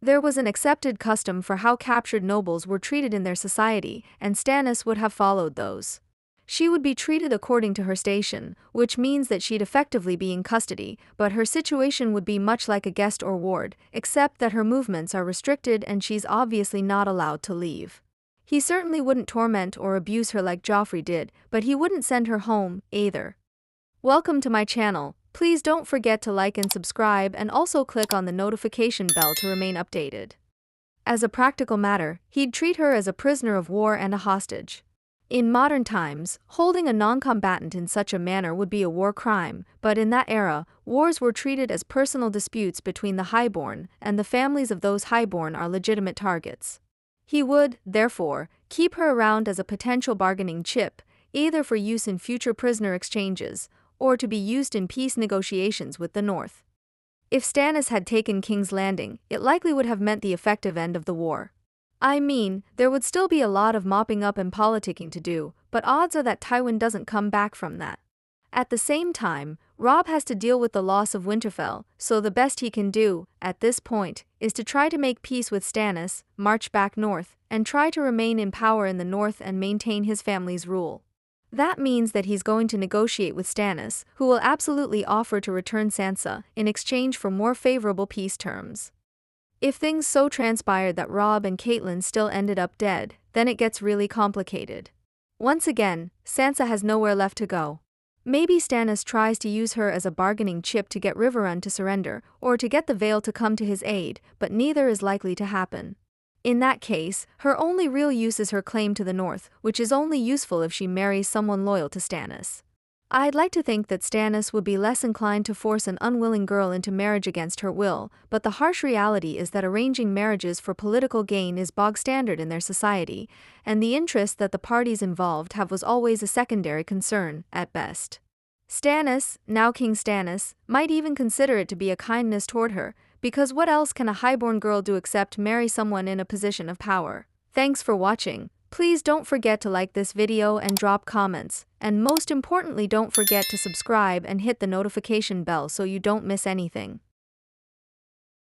There was an accepted custom for how captured nobles were treated in their society, and Stannis would have followed those. She would be treated according to her station, which means that she'd effectively be in custody, but her situation would be much like a guest or ward, except that her movements are restricted and she's obviously not allowed to leave. He certainly wouldn't torment or abuse her like Joffrey did, but he wouldn't send her home, either. Welcome to my channel. Please don't forget to like and subscribe, and also click on the notification bell to remain updated. As a practical matter, he'd treat her as a prisoner of war and a hostage. In modern times, holding a non-combatant in such a manner would be a war crime, but in that era, wars were treated as personal disputes between the highborn, and the families of those highborn are legitimate targets. He would, therefore, keep her around as a potential bargaining chip, either for use in future prisoner exchanges, or to be used in peace negotiations with the North. If Stannis had taken King's Landing, it likely would have meant the effective end of the war. I mean, there would still be a lot of mopping up and politicking to do, but odds are that Tywin doesn't come back from that. At the same time, Robb has to deal with the loss of Winterfell, so the best he can do, at this point, is to try to make peace with Stannis, march back north, and try to remain in power in the north and maintain his family's rule. That means that he's going to negotiate with Stannis, who will absolutely offer to return Sansa in exchange for more favorable peace terms. If things so transpired that Robb and Catelyn still ended up dead, then it gets really complicated. Once again, Sansa has nowhere left to go. Maybe Stannis tries to use her as a bargaining chip to get Riverrun to surrender, or to get the Vale to come to his aid, but neither is likely to happen. In that case, her only real use is her claim to the north, which is only useful if she marries someone loyal to Stannis. I'd like to think that Stannis would be less inclined to force an unwilling girl into marriage against her will, but the harsh reality is that arranging marriages for political gain is bog standard in their society, and the interest that the parties involved have was always a secondary concern, at best. Stannis, now King Stannis, might even consider it to be a kindness toward her, because what else can a highborn girl do except marry someone in a position of power? Thanks for watching. Please don't forget to like this video and drop comments, and most importantly don't forget to subscribe and hit the notification bell so you don't miss anything.